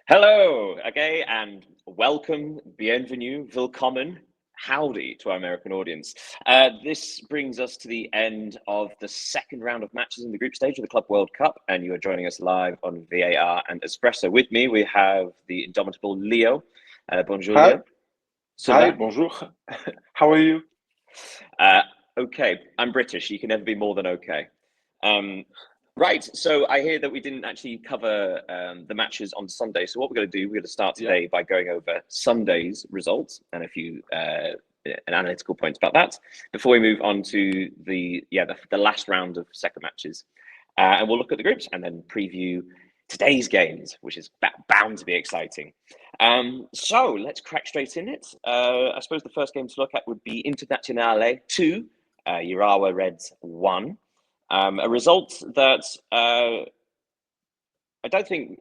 Hello, okay, and welcome, bienvenue, willkommen, howdy to our American audience. This brings us to the end of the second round of matches in the group stage of the Club World Cup, and you are joining us live on VAR and Espresso. With me, we have the indomitable 𝐊𝐤𝐤. Bonjour, Hi. 𝐊𝐤𝐤. Hi, bonjour. How are you? Okay, I'm British. You can never be more than okay. Right, so I hear that we didn't actually cover the matches on Sunday. So what we're going to do, we're going to start today by going over Sunday's results and a few analytical points about that before we move on to the last round of second matches. And we'll look at the groups and then preview today's games, which is bound to be exciting. So let's crack straight in it. I suppose the first game to look at would be Internazionale 2, 𝐊𝐤𝐤 Reds 1. A result that I don't think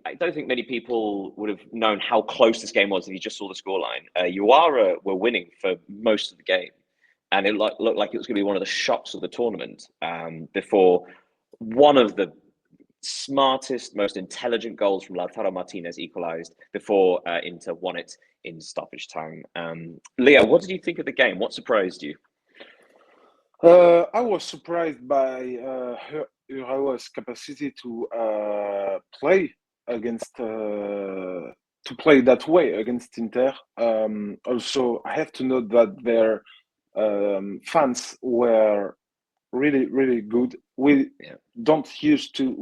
many people would have known how close this game was if you just saw the scoreline. 𝐊𝐤𝐤 were winning for most of the game, and it looked like it was going to be one of the shocks of the tournament before one of the smartest, most intelligent goals from Lautaro Martinez equalised before Inter won it in stoppage time. 𝐊𝐤𝐤, what did you think of the game? What surprised you? I was surprised by 𝐊𝐤𝐤's capacity to play against to play that way against Inter. Also, I have to note that their fans were really good. We are not used to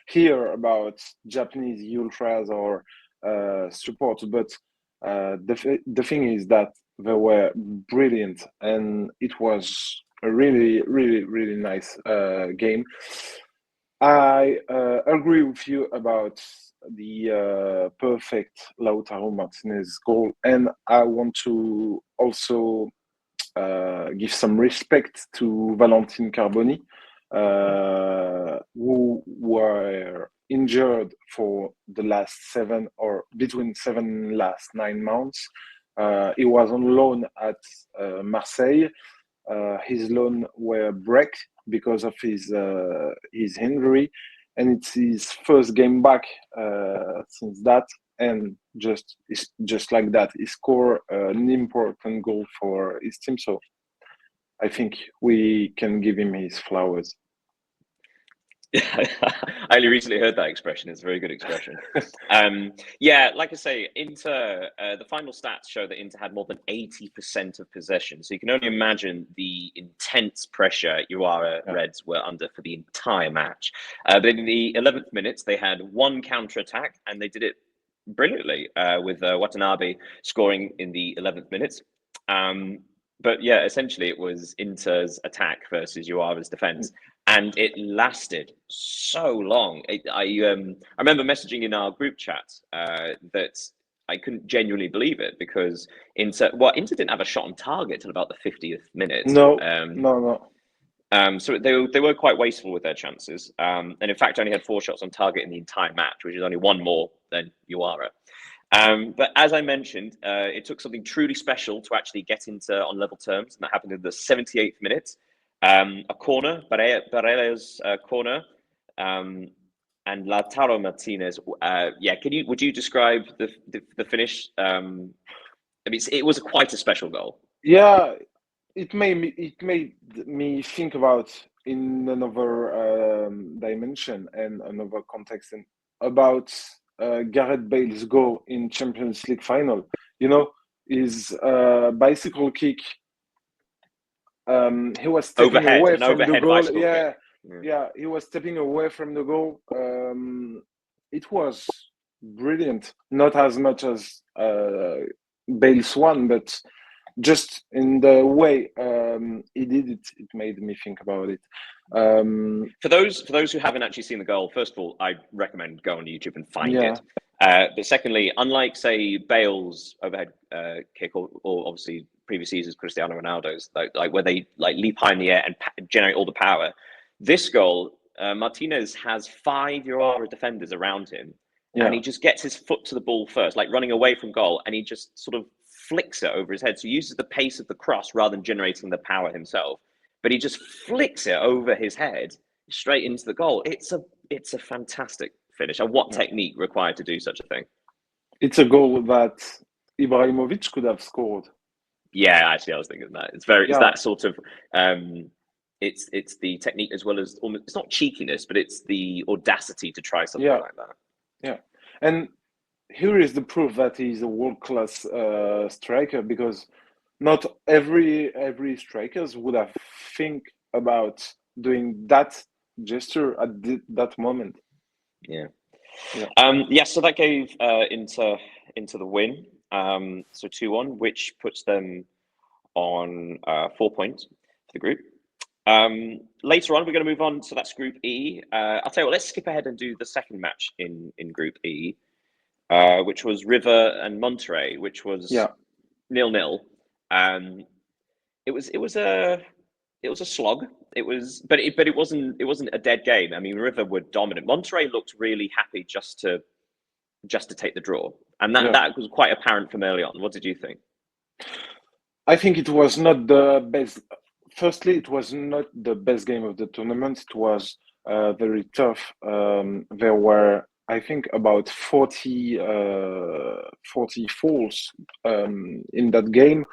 hear about Japanese ultras or support, but the thing is that they were brilliant, and it was a really nice game. I agree with you about the perfect Lautaro Martinez goal, and I want to also give some respect to Valentin Carboni, who were injured for the last last 9 months. He was on loan at Marseille. His loan were break because of his injury, and it's his first game back since that. And just like that, he scored an important goal for his team. So I think we can give him his flowers. I only recently heard that expression. It's a very good expression. Yeah, like I say, Inter, the final stats show that Inter had more than 80% of possession. So you can only imagine the intense pressure 𝐊𝐤𝐤 Reds were under for the entire match. But in the 11th minutes, they had one counter-attack, and they did it brilliantly with Watanabe scoring in the 11th minutes. But yeah, essentially it was Inter's attack versus 𝐊𝐤𝐤's defense, and it lasted so long. I remember messaging in our group chat that I couldn't genuinely believe it, because Inter didn't have a shot on target till about the 50th minute. No. So they were quite wasteful with their chances, and in fact only had 4 shots on target in the entire match, which is only 1 more than 𝐊𝐤𝐤. But as I mentioned, it took something truly special to actually get into on level terms, and that happened in the 78th minute. A corner, Barrella's corner, and Lautaro Martinez. Would you describe the finish? I mean, it was quite a special goal. Yeah, it made me think about in another dimension and another context, and about Gareth Bale's goal in Champions League final. You know, his bicycle kick. He was stepping away from the goal. Yeah, he was stepping away from the goal. It was brilliant. Not as much as Bale's one, but just in the way he did it, it made me think about it. For those who haven't actually seen the goal, first of all, I recommend go on YouTube and find it. But secondly, unlike, say, Bale's overhead kick, or obviously previous seasons Cristiano Ronaldo's, like where they leap high in the air and generate all the power, this goal, Martinez has 5 𝐊𝐤𝐤 defenders around him, and he just gets his foot to the ball first, like running away from goal, and he just sort of flicks it over his head. So he uses the pace of the cross rather than generating the power himself, but he just flicks it over his head straight into the goal. It's a fantastic finish, and what technique required to do such a thing? It's a goal that 𝐊𝐤𝐜𝐤 could have scored. Yeah, actually, I was thinking that. It's that sort of it's the technique as well as almost, it's not cheekiness, but it's the audacity to try something like that. Yeah, and here is the proof that he's a world-class striker, because not every strikers would have think about doing that gesture at that moment. Yeah. So that gave Inter the win. So 2-1, which puts them on 4 points for the group. Later on, we're going to move on. So that's Group E. I'll tell you what, let's skip ahead and do the second match in Group E, which was River and Monterrey, which was 0-0. It was a slog. But it wasn't a dead game. I mean, River were dominant. Monterrey looked really happy just to take the draw, and that was quite apparent from early on. What did you think? I think it was not the best. Firstly, it was not the best game of the tournament. It was very tough. There were, I think, about 40 fouls in that game.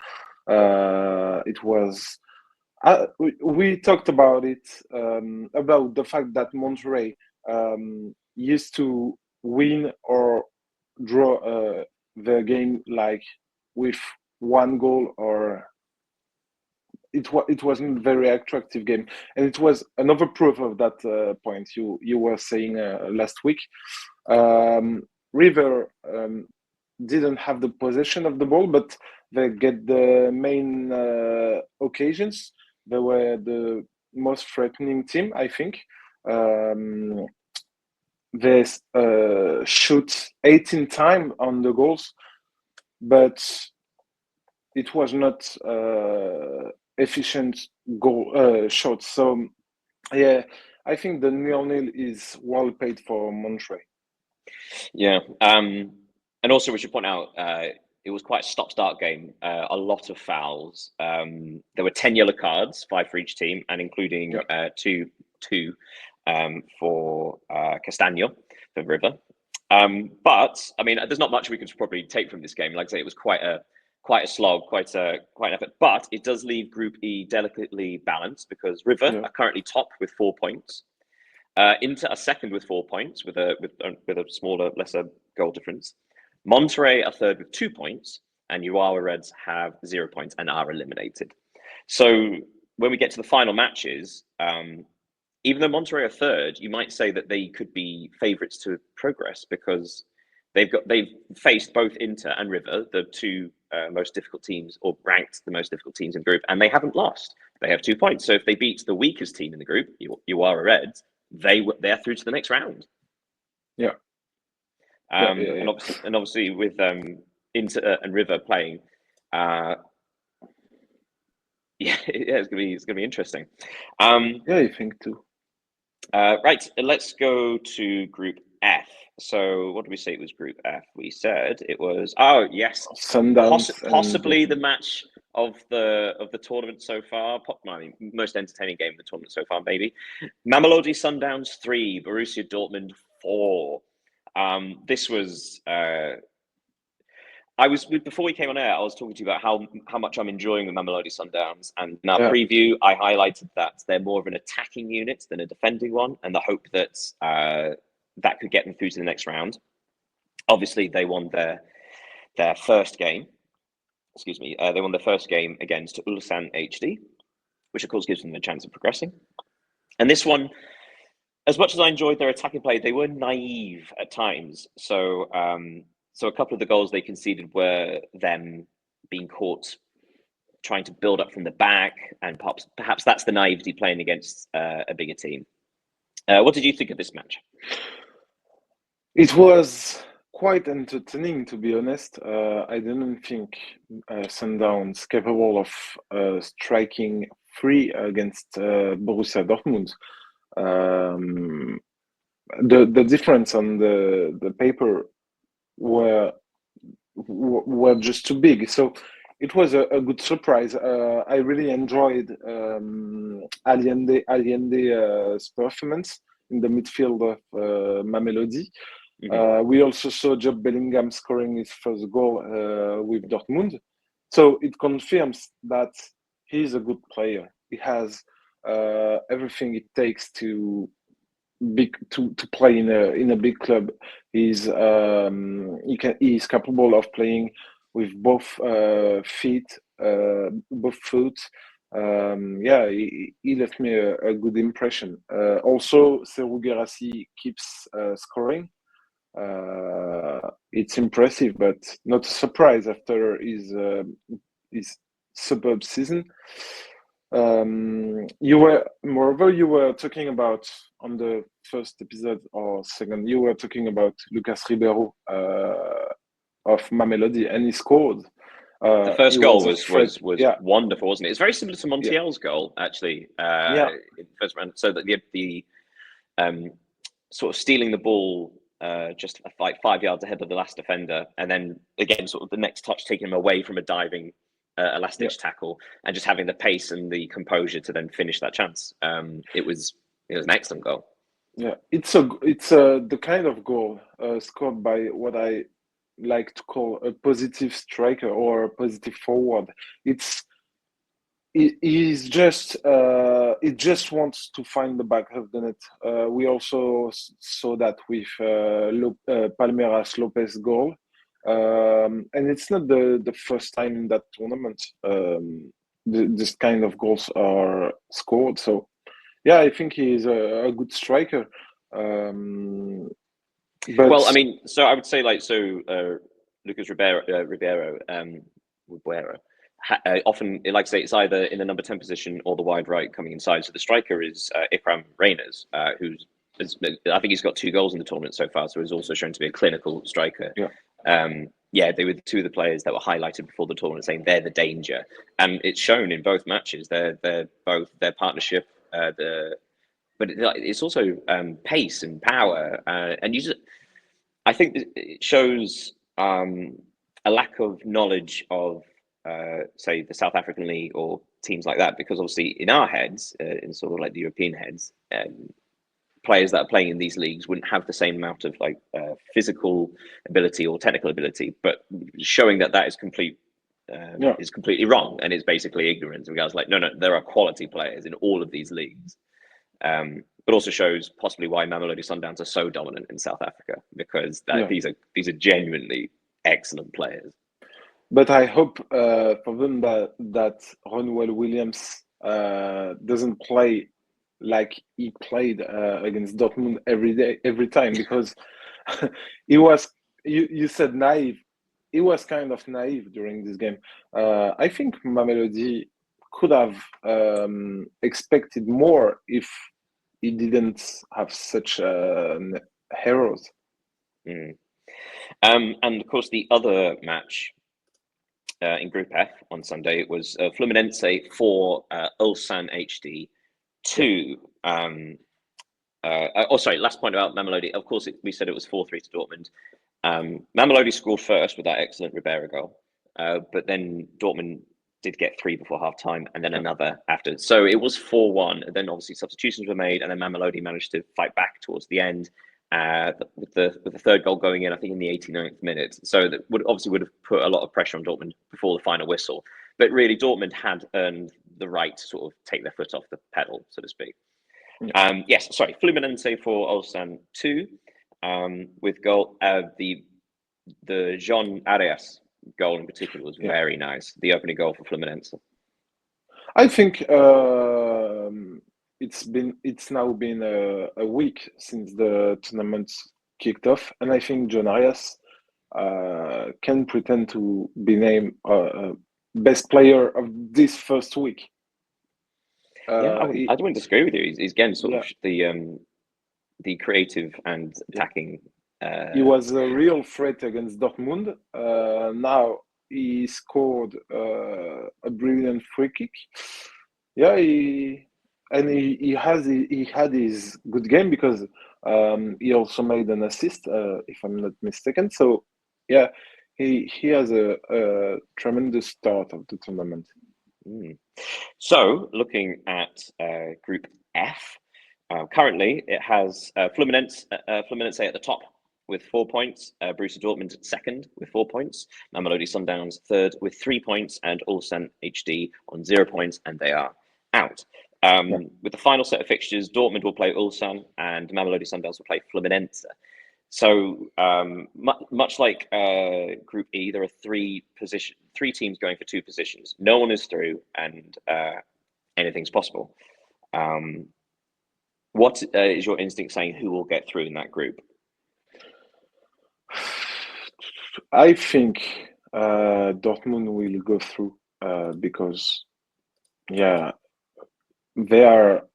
It was. We talked about it, about the fact that Monterrey used to win or draw the game like with one goal, or it wasn't a very attractive game, and it was another proof of that point you were saying last week. River didn't have the possession of the ball, but they get the main occasions. They were the most threatening team, I think. They shoot 18 times on the goals, but it was not efficient goal shots. So, yeah, I think the 0-0 is well paid for Monterrey. Yeah, and also we should point out it was quite a stop-start game. A lot of fouls. There were 10 yellow cards, 5 for each team, and including two for Castaño for River. But I mean, there's not much we could probably take from this game. Like I say, it was quite a slog, quite an effort. But it does leave Group E delicately balanced, because River are currently top with 4 points. Inter are second with 4 points, with a smaller, lesser goal difference. Monterrey are third with 2 points, and 𝐊𝐤𝐜𝐤 Reds have 0 points and are eliminated. So when we get to the final matches, even though Monterrey are third, you might say that they could be favourites to progress, because they've faced both Inter and River, the two most difficult teams, or ranked the most difficult teams in the group, and they haven't lost. They have 2 points. So if they beat the weakest team in the group, 𝐊𝐤𝐜𝐤 Reds, they're through to the next round. And obviously with Inter and River playing, it's gonna be interesting. I think too. Right, let's go to Group F. So what did we say it was Group F? We said it was Sundowns, possibly the match of the tournament so far. Most entertaining game of the tournament so far, maybe. Mamelodi Sundowns 3, Borussia Dortmund 4. This was before we came on air, I was talking to you about how much I'm enjoying the Mamelodi Sundowns, and in our preview I highlighted that they're more of an attacking unit than a defending one, and the hope that that could get them through to the next round. Obviously they won their first game. They won their first game against Ulsan HD, which of course gives them a chance of progressing. And this one, as much as I enjoyed their attacking play, they were naive at times. So a couple of the goals they conceded were them being caught trying to build up from the back, and perhaps that's the naivety playing against a bigger team. What did you think of this match? It was quite entertaining, to be honest. I didn't think Sundowns capable of striking free against Borussia Dortmund. The difference on the paper were just too big. So it was a good surprise. I really enjoyed Allende's performance in the midfield of Mamelodi. Mhm. We also saw Jude Bellingham scoring his first goal with Dortmund. So it confirms that he's a good player. He has everything it takes to play in a big club. He's capable of playing with both feet, both foot. He left me a good impression. Also, 𝐊𝐤𝐤 keeps scoring. It's impressive, but not a surprise after his superb season. You were talking about on the first episode or second. You were talking about Lucas Ribeiro of Mamelodi, and he scored. The first goal was wonderful, wasn't it? It's very similar to Montiel's goal, actually. In the first round, so that the sort of stealing the ball just like 5 yards ahead of the last defender, and then again sort of the next touch taking him away from a diving last ditch tackle, and just having the pace and the composure to then finish that chance. It was an excellent goal. Yeah, it's the kind of goal scored by what I like to call a positive striker or a positive forward. It just wants to find the back of the net. We also saw that with Palmeiras Lopez goal, and it's not the first time in that tournament this kind of goals are scored. So yeah, I think he is a good striker. But well, I mean, so I would say Lucas Ribeiro, often, like I say, it's either in the number 10 position or the wide right coming inside. So the striker is Ikram Reyners, I think he's got 2 goals in the tournament so far. So he's also shown to be a clinical striker. They were 2 of the players that were highlighted before the tournament, saying they're the danger, and it's shown in both matches. They're both their partnership, but it's also pace and power, and I think it shows a lack of knowledge of, say, the South African League or teams like that, because obviously in our heads, in sort of like the European heads, players that are playing in these leagues wouldn't have the same amount of physical ability or technical ability, but showing that is is completely wrong, and it's basically ignorance. And guys no, there are quality players in all of these leagues. But also shows possibly why Mamelodi Sundowns are so dominant in South Africa, because these are genuinely excellent players. But I hope for them that Ronwen Williams doesn't play like he played against Dortmund every time, because he was. You said naive. He was kind of naive during this game. I think Mamelodi could have expected more if he didn't have such heroes. And of course, the other match in Group F on Sunday, it was Fluminense 4, Ulsan HD 2. Last point about Mamelodi. Of course, we said it was 4-3 to Dortmund. Mamelodi scored first with that excellent Ribeiro goal, but then Dortmund did get 3 before half time, and then another after. So it was 4-1. And then obviously substitutions were made, and then Mamelodi managed to fight back towards the end with the third goal going in, I think, in the 89th minute. So that would have put a lot of pressure on Dortmund before the final whistle. But really, Dortmund had earned the right to sort of take their foot off the pedal, so to speak. Fluminense for Ulsan 2, with goal the Jean Arias goal in particular was very nice. The opening goal for Fluminense. I think it's now been a week since the tournament kicked off, and I think Jean Arias can pretend to be named best player of this first week. I wouldn't disagree with you. He's again sort of the creative and attacking. He was a real threat against Dortmund. Now he scored a brilliant free kick. He had his good game, because he also made an assist, if I'm not mistaken. So he has a tremendous start of the tournament. So looking at Group F, Currently, it has Fluminense at the top with 4 points, Borussia Dortmund second with 4 points, Mamelodi Sundowns third with 3 points, and Ulsan HD on 0 points, and they are out. With the final set of fixtures, Dortmund will play Ulsan, and Mamelodi Sundowns will play Fluminense. So much like Group E, there are three teams going for 2 positions. No one is through, and anything's possible. What is your instinct saying who will get through in that group? I think Dortmund will go through because, they are,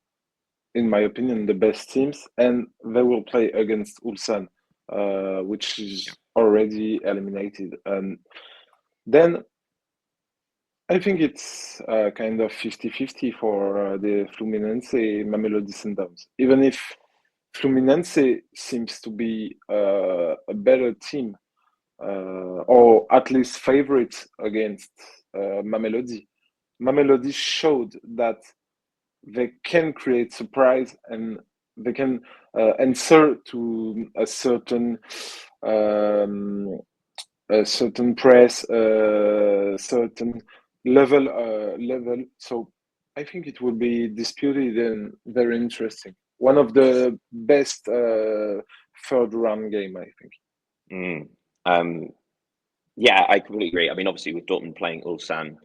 in my opinion, the best teams, and they will play against Ulsan, which is already eliminated. And then I think it's kind of 50-50 for the Fluminense Mamelodi Sundowns. Even if Fluminense seems to be a better team, or at least favorites against Mamelodi. Mamelodi showed that they can create surprise, and they can answer to a certain press, certain level. So I think it will be disputed and very interesting. One of the best third round game, I think. Yeah, I completely agree. I mean, obviously with Dortmund playing Ulsan,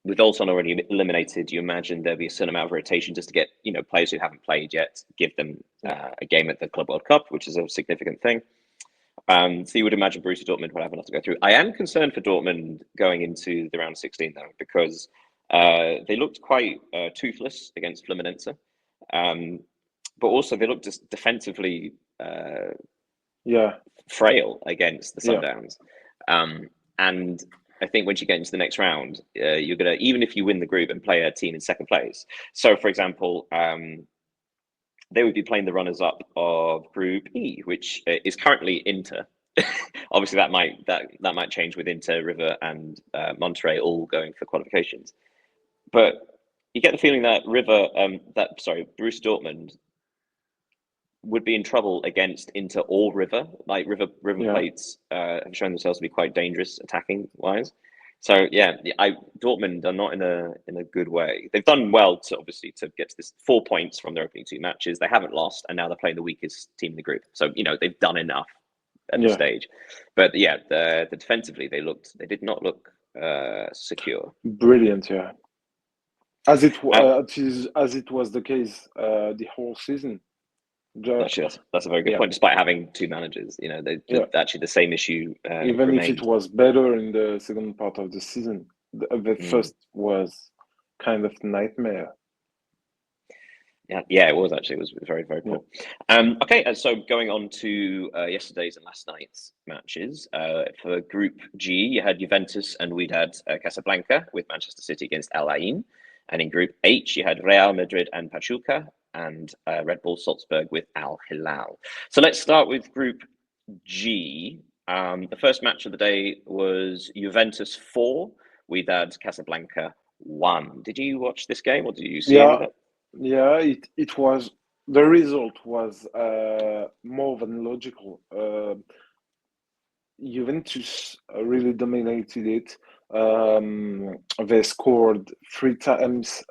with Ulsan already eliminated, you imagine there'll be a certain amount of rotation just to get, players who haven't played yet, give them a game at the Club World Cup, which is a significant thing. So you would imagine Borussia Dortmund will have enough to go through. I am concerned for Dortmund going into the round 16 though, because they looked quite toothless against Fluminense, but also they looked just defensively frail against the Sundowns. And I think once you get into the next round, you're gonna, even if you win the group and play a team in second place. So, for example, they would be playing the runners-up of Group E, which is currently Inter. Obviously, that might change with Inter, River, and Monterrey all going for qualifications. But you get the feeling that Borussia Dortmund would be in trouble against Inter or River. Like River Plates have shown themselves to be quite dangerous attacking wise. So Dortmund are not in a good way. They've done well to get to this 4 points from their opening 2 matches. They haven't lost, and now they're playing the weakest team in the group. So they've done enough at this stage. But the defensively they did not look secure. Brilliant, as it was the case the whole season. Actually, that's a very good point. Despite having 2 managers, actually the same issue. Even remained. if it was better in the second part of the season, the first was kind of nightmare. Yeah, it was actually. It was very, very poor. Okay, so going on to yesterday's and last night's matches. For Group G, you had Juventus and Wydad Casablanca with Manchester City against 𝐊𝐤𝐜𝐤. And in Group H, you had Real Madrid and Pachuca, and Red Bull Salzburg with Al-Hilal. So let's start with Group G. The first match of the day was Juventus 4, Wydad Casablanca 1. Did you watch this game, or did you see any of it? Yeah, it was. The result was more than logical. Juventus really dominated it. They scored 3 times.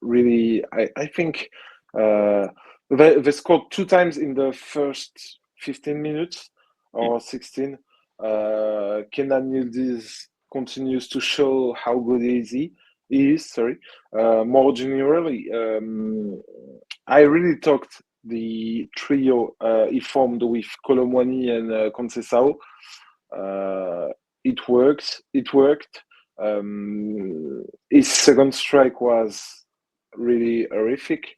Really, I think they scored 2 times in the first 15 minutes or 16. Kenan Yildiz continues to show how good he is. More generally, I really talked the trio he formed with Kolo Muani and Conceição. It worked. His second strike was really horrific.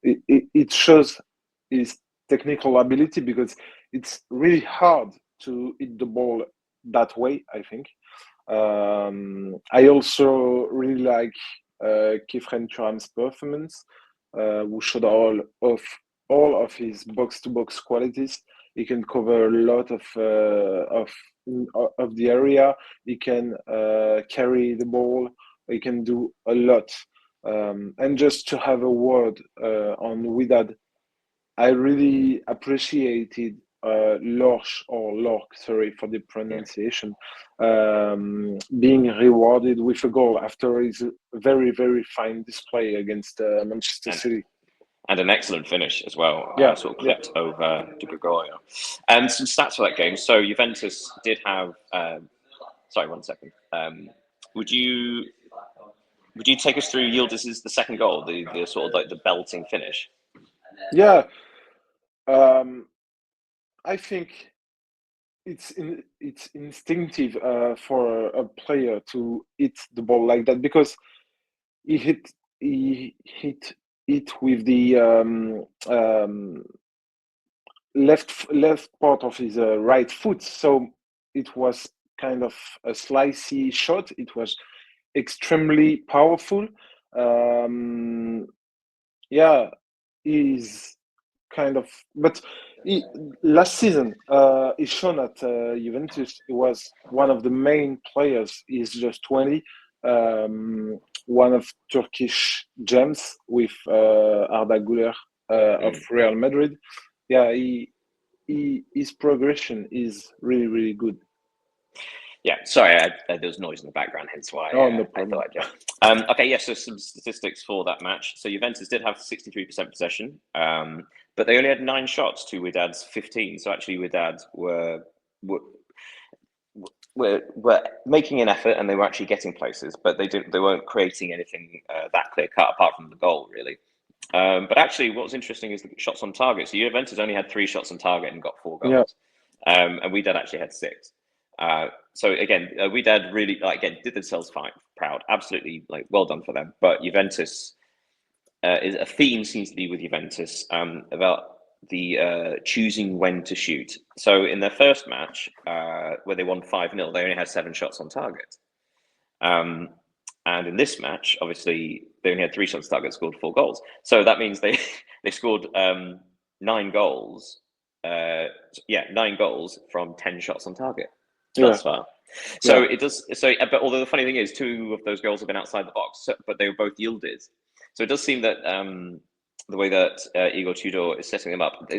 It shows his technical ability, because it's really hard to hit the ball that way, I think. I also really like Khéphren Thuram's performance, who showed all of his box-to-box qualities. He can cover a lot of the area. He can carry the ball. He can do a lot. And just to have a word on Widad, I really appreciated Lorch, sorry for the pronunciation, being rewarded with a goal after his very, very fine display against Manchester City. And an excellent finish as well, sort of clipped over to Gregorio. And some stats for that game. So Juventus did have, sorry, 1 second. Would you take us through Yıldız's the second goal, the sort of like the belting finish? Yeah. I think it's instinctive for a player to hit the ball like that, because he hit it with the left part of his right foot, so it was kind of a slicey shot. It was extremely powerful. He's kind of, but last season he's shown at Juventus. He was one of the main players. He's just 20, one of Turkish gems with Arda Güler of Real Madrid. Yeah, his progression is really, really good. Yeah, sorry, there was noise in the background, hence why no I thought I'd jump. Okay, yes, so some statistics for that match. So Juventus did have 63% possession, but they only had 9 shots to Widad's 15. So actually, Widad were making an effort, and they were actually getting places, but they weren't creating anything that clear cut apart from the goal, really. But actually, what was interesting is the shots on target. So Juventus only had 3 shots on target and got 4 goals, and Widad actually had 6. So again, Widad really did themselves proud. Absolutely, well done for them. But Juventus is a theme seems to be with Juventus about the choosing when to shoot. So in their first match, where they won 5-0, they only had 7 shots on target. And in this match, obviously, they only had 3 shots on target, scored 4 goals. So that means they scored 9 goals. 9 goals from 10 shots on target. Thus far. So it does. So, but although the funny thing is, 2 of those goals have been outside the box, but they were both yielded. So it does seem that the way that 𝐊𝐤𝐤 is setting them up,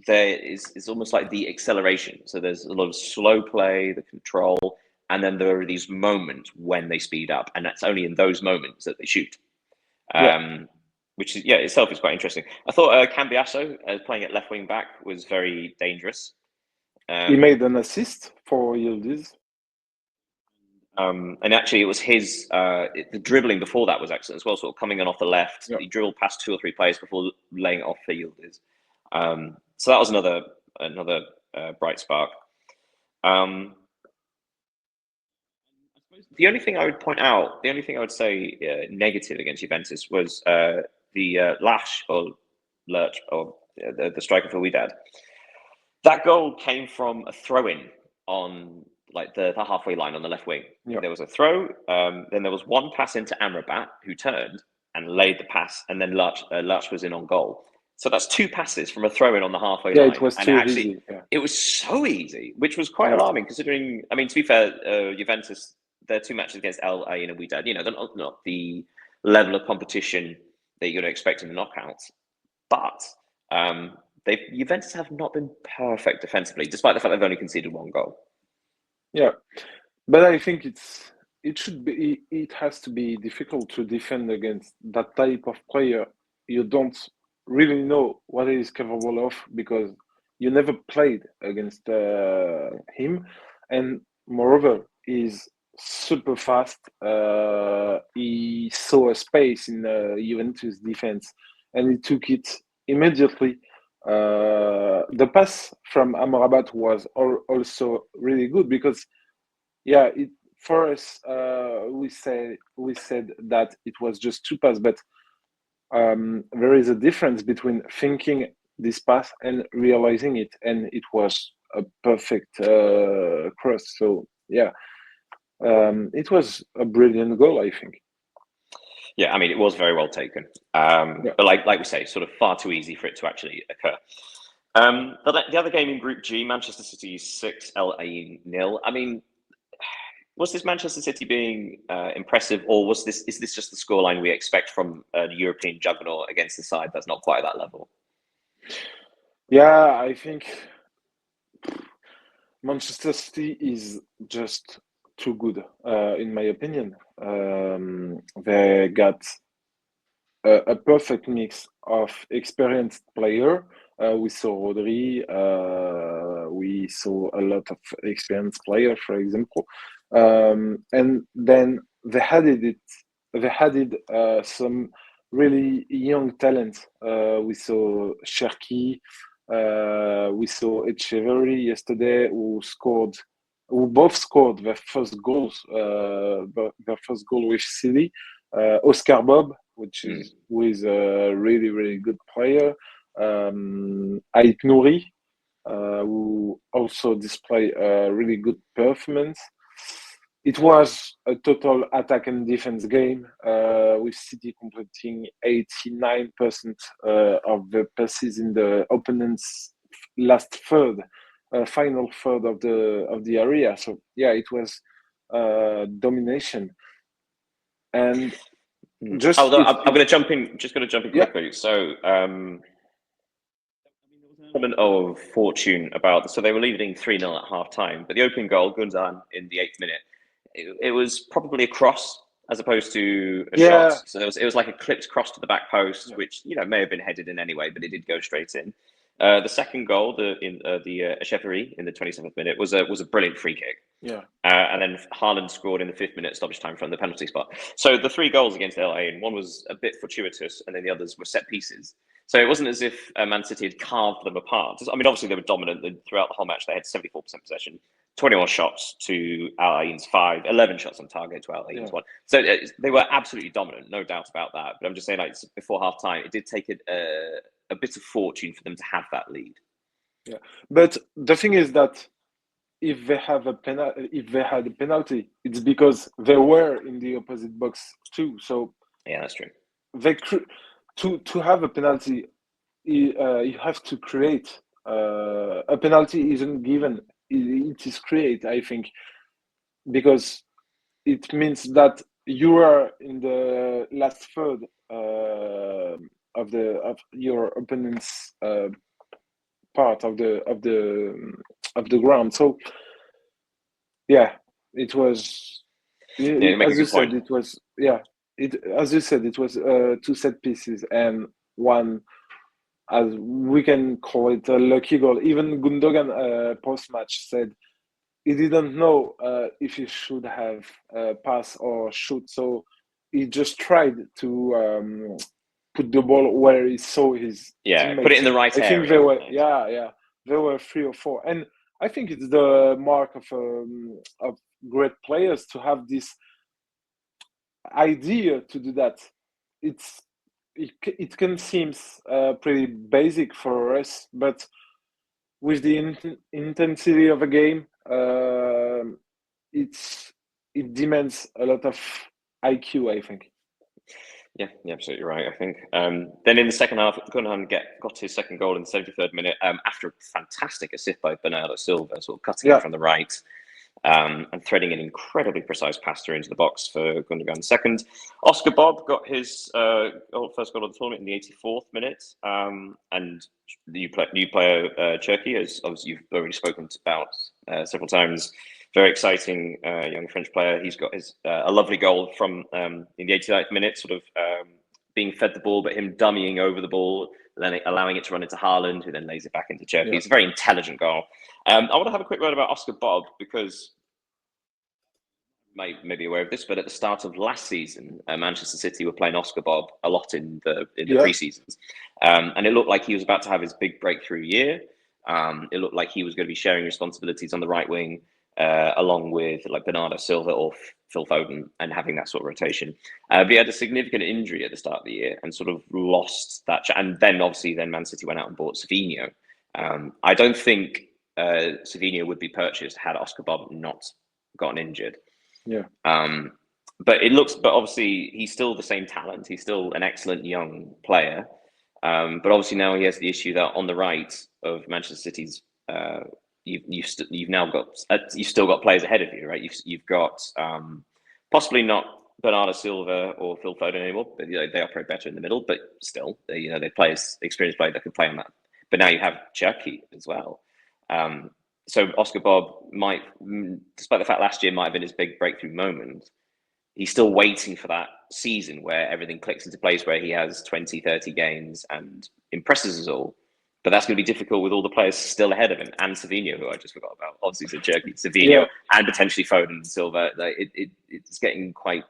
there is almost like the acceleration. So there's a lot of slow play, the control, and then there are these moments when they speed up, and that's only in those moments that they shoot. Which is itself is quite interesting. I thought Cambiasso playing at left wing back was very dangerous. He made an assist for Yıldız. And actually, it was his the dribbling before that was excellent as well. Sort of coming in off the left, he drilled past 2 or 3 players before laying it off for Yıldız. So that was another bright spark. The only thing I would point out, the only thing I would say negative against Juventus was the 𝐊𝐤𝐤 or the striker for Widad. That goal came from a throw-in on the halfway line on the left wing. There was a throw, then there was one pass into Amrabat, who turned and laid the pass, and then 𝐊𝐤𝐤 was in on goal. So that's 2 passes from a throw-in on the halfway line. It was too easy. It was so easy, which was quite alarming, considering, I mean, to be fair, Juventus, their 2 matches against 𝐿A and Widad, they're not the level of competition that you're going to expect in the knockouts. But Juventus have not been perfect defensively, despite the fact they've only conceded 1 goal. Yeah, but I think it has to be difficult to defend against that type of player. You don't really know what he is capable of because you never played against him, and moreover, he's super fast. He saw a space in Juventus defense, and he took it immediately. The pass from Amrabat was also really good because, for us, we said that it was just 2 passes, but there is a difference between thinking this pass and realizing it, and it was a perfect cross. So it was a brilliant goal, I think. Yeah, I mean, it was very well taken. But like we say, sort of far too easy for it to actually occur. But the other game in Group G, Manchester City 6, 𝐊𝐤𝐤 0. I mean, Was this Manchester City being impressive, or is this just the scoreline we expect from the European juggernaut against the side that's not quite at that level? Yeah, I think Manchester City is just too good, in my opinion. They got a perfect mix of experienced player. We saw Rodri. We saw a lot of experienced player, for example, and then they added some really young talent. We saw 𝐊𝐤𝐜𝐤. We saw 𝐊𝐤𝐤 yesterday, who both scored their first goals. Their first goal with City. Oscar Bob, who is a really, really good player. 𝐊𝐤𝐤𝐤, who also display a really good performance. It was a total attack and defense game, with City completing 89% of the passes in the opponent's last third, final third of the area. So yeah, it was domination. And just I'm going to jump in. Just going to jump in quickly. Yeah. So, element of fortune about. So they were leading 3-0 at half time, but the opening goal, Gundogan, in the 8th minute, it was probably a cross as opposed to a shot. So it was like a clipped cross to the back post, which may have been headed in anyway, but it did go straight in. The second goal, the 𝐊𝐤𝐤𝐤 in the 27th minute, was a brilliant free kick. Yeah. And then Haaland scored in the 5th minute stoppage time from the penalty spot. So the 3 goals against LA, and one was a bit fortuitous, and then the others were set pieces. So it wasn't as if Man City had carved them apart. I mean, obviously they were dominant throughout the whole match. They had 74% possession, 21 shots to 𝐊𝐤𝐤𝐤's 5, 11 shots on target to 𝐊𝐤𝐤𝐤's 1. So they were absolutely dominant, no doubt about that. But I'm just saying, like, before half time, it did take a bit of fortune for them to have that lead. Yeah, but the thing is that if they had a penalty, it's because they were in the opposite box too. So yeah, that's true. They to have a penalty, you have to create. A penalty isn't given; it is created. I think because it means that you are in the last third of your opponent's part of the ground. So yeah, it was. As you said, it was as you said, it was 2 set pieces and one, as we can call it, a lucky goal. Even Gundogan post match said he didn't know if he should have pass or shoot, so he just tried to put the ball where he saw his teammates. Put it in the right area. I think they were there were 3 or 4, and I think it's the mark of great players to have this idea to do that. It can seem pretty basic for us, but with the intensity of a game, it demands a lot of IQ, I think. Yeah, you're absolutely right, I think. Then in the second half, Gundogan got his second goal in the 73rd minute after a fantastic assist by Bernardo Silva, sort of cutting in from the right and threading an incredibly precise pass through into the box for Gundogan's second. Oscar Bob got his first goal of the tournament in the 84th minute. And the new player, 𝐊𝐤𝐤𝐤, as obviously you've already spoken about several times, very exciting young French player. He's got his a lovely goal from in the 89th minute, sort of being fed the ball, but him dummying over the ball, then allowing it to run into Haaland, who then lays it back into 𝐊𝐤𝐤𝐤. It's a very intelligent goal. I want to have a quick word about Oscar Bob, because you may be aware of this, but at the start of last season, Manchester City were playing Oscar Bob a lot in the pre-seasons. And it looked like he was about to have his big breakthrough year. It looked like he was going to be sharing responsibilities on the right wing, along with like Bernardo Silva or Phil Foden, and having that sort of rotation. But he had a significant injury at the start of the year and sort of lost that. And then obviously Man City went out and bought 𝐕H𝐤𝐤. I don't think 𝐕H𝐤𝐤𝐤 would be purchased had Oscar Bob not gotten injured. Yeah. But obviously he's still the same talent. He's still an excellent young player. But obviously now he has the issue that on the right of Manchester City's you've now got you've still got players ahead of you, right? You've got possibly not Bernardo Silva or Phil Foden anymore, but they operate better in the middle. But still, they players, experienced players that could play on that. But now you have 𝐊𝐤𝐜𝐤 as well. So Oscar Bob might, despite the fact last year might have been his big breakthrough moment, he's still waiting for that season where everything clicks into place, where he has 20, 30 games and impresses us all. But that's going to be difficult with all the players still ahead of him, and Savinho, who I just forgot about. Obviously, it's 𝐊𝐤𝐜𝐤, Savinho, and potentially Foden and Silva. It's getting quite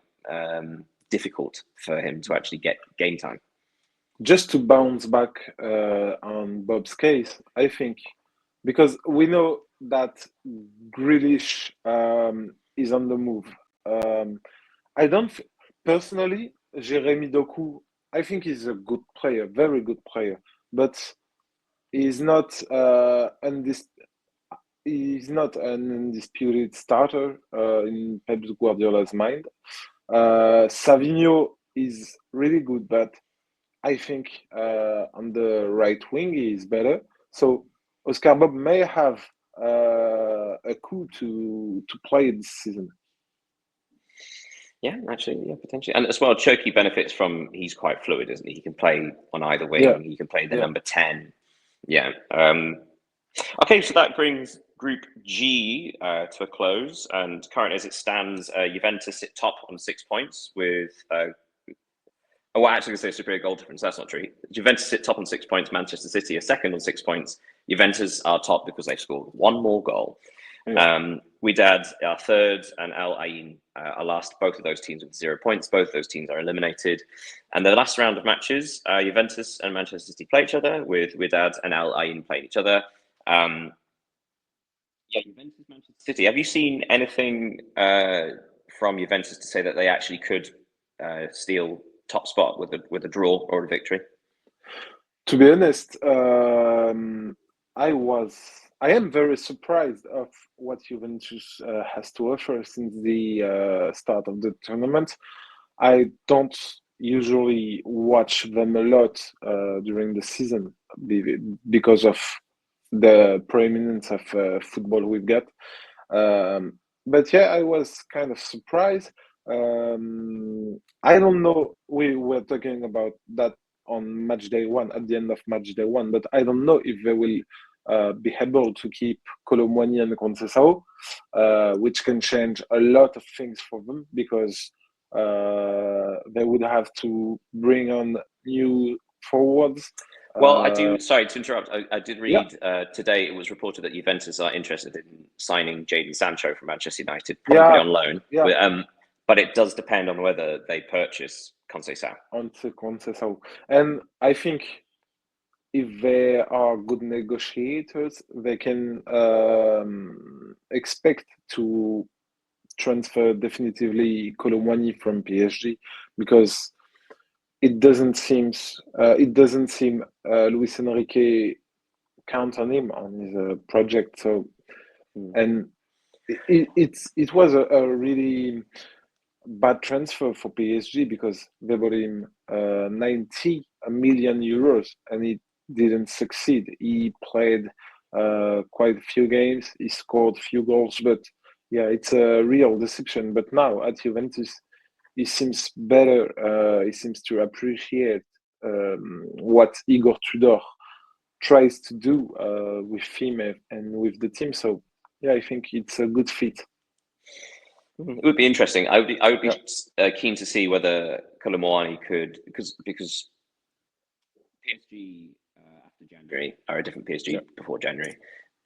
difficult for him to actually get game time. Just to bounce back on Bob's case, I think, because we know that Grealish is on the move. I don't personally, Jeremy Doku, I think he's a good player, very good player, but he's not he's not an undisputed starter in Pep Guardiola's mind. Savinho is really good, but I think on the right wing he is better. So Oscar Bob may have a coup to play this season. Yeah, actually, yeah, potentially. And as well, 𝐊𝐜𝐤 benefits from, he's quite fluid, isn't he? He can play on either wing. Yeah. He can play the number 10. Yeah. Okay, so that brings Group G to a close. And currently, as it stands, Juventus sit top on 6 points with... well, actually, I was going to say superior goal difference. That's not true. Juventus sit top on 6 points. Manchester City are second on 6 points. Juventus are top because they've scored one more goal. Yeah. Wydad are third, and 𝐊𝐤𝐼𝐸 are last. Both of those teams with 0 points. Both of those teams are eliminated. And the last round of matches, Juventus and Manchester City play each other, with Wydad and 𝐊𝐼𝐸 playing each other. Juventus, Manchester City. Have you seen anything from Juventus to say that they actually could steal top spot with a draw or a victory? To be honest, I am very surprised of what Juventus has to offer since the start of the tournament. I don't usually watch them a lot during the season because of the preeminence of football we've got. But yeah, I was kind of surprised. I don't know. We were talking about that on match day one, at the end of match day one, but I don't know if they will be able to keep �㐤𝐤𝐤 and Conceição, which can change a lot of things for them, because they would have to bring on new forwards. Well, sorry to interrupt. I did read today, it was reported that Juventus are interested in signing Jadon Sancho from Manchester United, probably on loan. Yeah. But it does depend on whether they purchase Conceição. And I think if they are good negotiators, they can expect to transfer definitively �㤤𝐤𝐤 from PSG, because it doesn't seem Luis Enrique count on him on his project. So, and it was a really bad transfer for PSG, because they bought him 90 million euros and it didn't succeed. He played quite a few games, he scored few goals, but yeah, it's a real deception. But now at Juventus, he seems better. He seems to appreciate what Igor Tudor tries to do with him and with the team. So yeah, I think it's a good fit. It would be interesting. I would be keen to see whether �㤤𝐤𝐤 could, because PSG after January are a different PSG before January,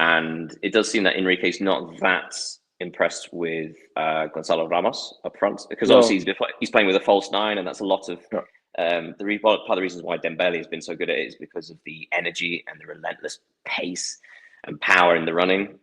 and it does seem that Enrique's not that impressed with Gonzalo Ramos up front, because obviously he's playing with a false nine, and that's a lot of part of the reasons why Dembele has been so good at it is because of the energy and the relentless pace and power in the running,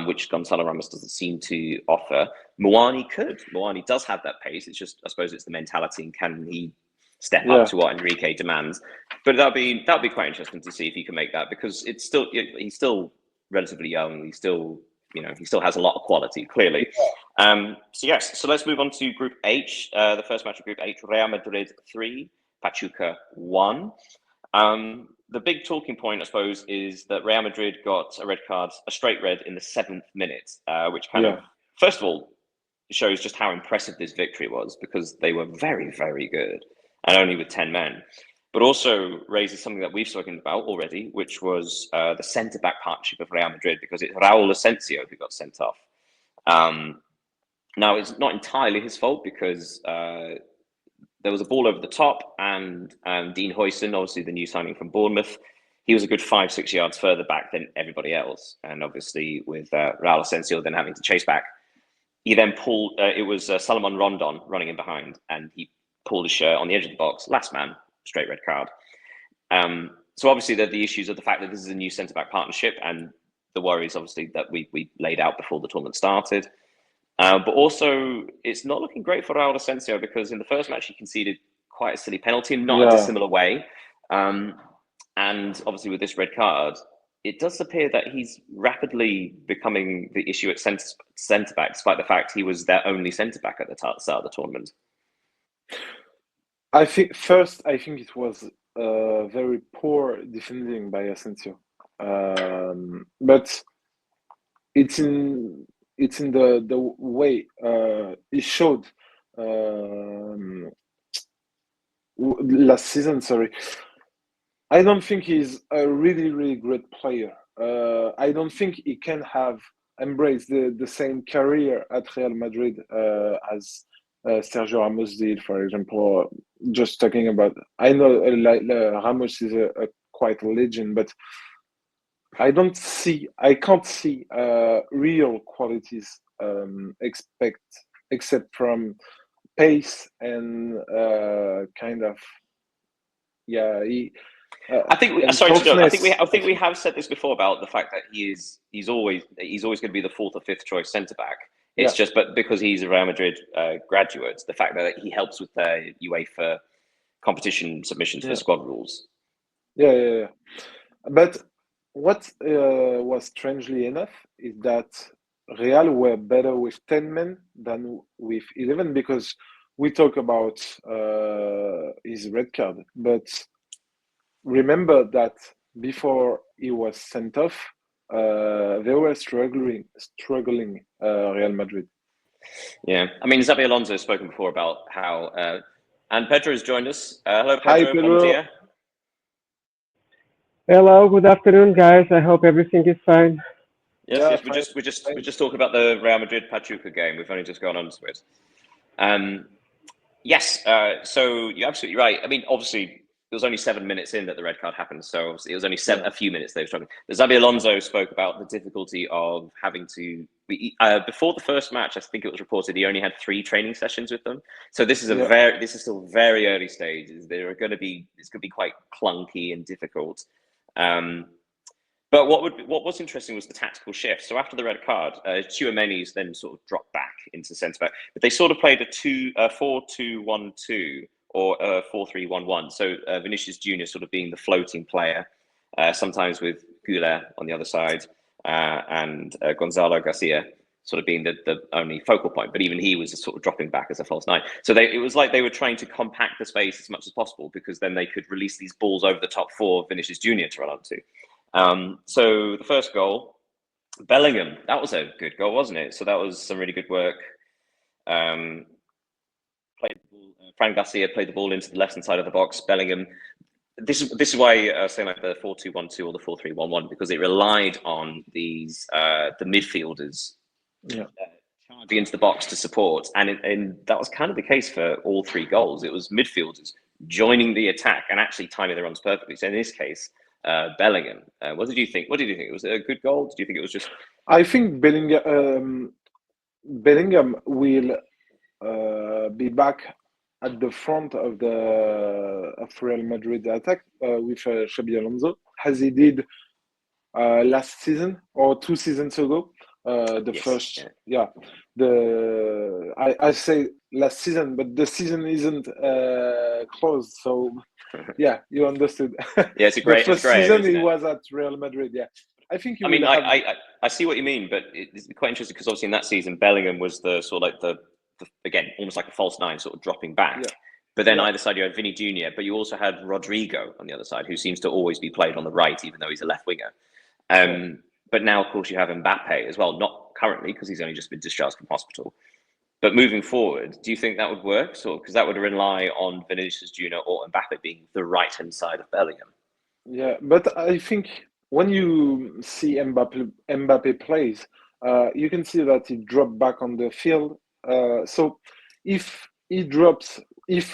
which Gonzalo Ramos doesn't seem to offer. Muani could. Muani does have that pace. It's just, I suppose, it's the mentality, and can he step up to what Enrique demands? But that'll be quite interesting to see if he can make that, because he's still relatively young. He still has a lot of quality, clearly. So let's move on to Group H. The first match of Group H: Real Madrid 3, Pachuca 1. The big talking point, I suppose, is that Real Madrid got a red card, a straight red, in the 7th minute, which kind of, first of all, shows just how impressive this victory was, because they were very, very good, and only with 10 men. But also raises something that we've spoken about already, which was the centre-back partnership of Real Madrid, because it's 𝐊𝐤𝐜𝐤 who got sent off. Now, it's not entirely his fault, because there was a ball over the top, and Dean Huijsen, obviously the new signing from Bournemouth, he was a good 5-6 yards further back than everybody else. And obviously with 𝐊𝐤𝐜𝐤 then having to chase back, he then pulled, it was Salomon Rondon running in behind, and he pulled his shirt on the edge of the box, last man, straight red card. So obviously there are the issues of the fact that this is a new centre-back partnership, and the worries obviously that we laid out before the tournament started. But also, it's not looking great for 𝐊𝐤𝐜𝐤, because in the first match he conceded quite a silly penalty, not in a dissimilar way. And obviously with this red card, it does appear that he's rapidly becoming the issue at centre-back, despite the fact he was their only centre-back at the start of the tournament. I think it was very poor defending by Asensio, but it's in the way he showed last season. Sorry, I don't think he's a really, really great player. I don't think he can have embraced the same career at Real Madrid as Sergio Ramos did, for example. Just talking about, I know Ramos is a quite a legend, but I can't see real qualities except from pace and kind of I think. Sorry to interrupt. I think we have said this before about the fact that he's always going to be the 4th or 5th choice centre back. It's just, but because he's a Real Madrid graduate, the fact that he helps with the UEFA competition submissions for squad rules. Yeah. But what was strangely enough is that Real were better with 10 men than with 11, because we talk about his red card, but remember that before he was sent off, they were struggling, Real Madrid. Yeah, I mean, Xabi Alonso has spoken before about how, and Pedro has joined us. Hello, Pedro. Hi, Pedro. Hello, good afternoon, guys. I hope everything is fine. Yes. We're just talking about the Real Madrid Pachuca game. We've only just gone on to it. Yes. So you're absolutely right. I mean, obviously, it was only 7 minutes in that the red card happened, so obviously it was only a few minutes they were struggling. But Xabi Alonso spoke about the difficulty of having to. Before the first match, I think it was reported he only had 3 training sessions with them. So this is this is still very early stages. It's going to be quite clunky and difficult. But what was interesting was the tactical shift. So after the red card, 𝐊𝐤𝐜𝐤's then sort of dropped back into centre back, but they sort of played a 4-2-1-2 or 4-3-1-1. So Vinicius Junior sort of being the floating player, sometimes with 𝐊𝐤𝐜𝐤 on the other side, and Gonzalo Garcia sort of being the only focal point. But even he was sort of dropping back as a false 9. So it was like they were trying to compact the space as much as possible, because then they could release these balls over the top for Vinicius Junior to run onto. So the first goal, Bellingham, that was a good goal, wasn't it? So that was some really good work. Fran Garcia played the ball into the left-hand side of the box. Bellingham. This is why I say like the 4-2-1-2 or the 4-3-1-1, because it relied on these the midfielders charging into the box to support, and that was kind of the case for all 3 goals. It was midfielders joining the attack and actually timing the runs perfectly. So in this case, Bellingham. What did you think? It was a good goal? Did you think it was just? I think Bellingham will be back at the front of Real Madrid attack with Xabi Alonso, as he did last season or 2 seasons ago. I say last season, but the season isn't closed, so yeah, you understood. Yeah, it's a great. The first season he was at Real Madrid. Yeah, I think. I see what you mean, but it's quite interesting because obviously in that season Bellingham was the sort of like the again almost like a false 9, sort of dropping back. But then either side you had Vinny Jr., but you also had Rodrigo on the other side, who seems to always be played on the right, even though he's a left winger. But now, of course, you have Mbappe as well, not currently because he's only just been discharged from hospital. But moving forward, do you think that would work? Because that would rely on Vinicius Jr. or Mbappe being the right-hand side of Bellingham. Yeah, but I think when you see Mbappe plays, you can see that he dropped back on the field. So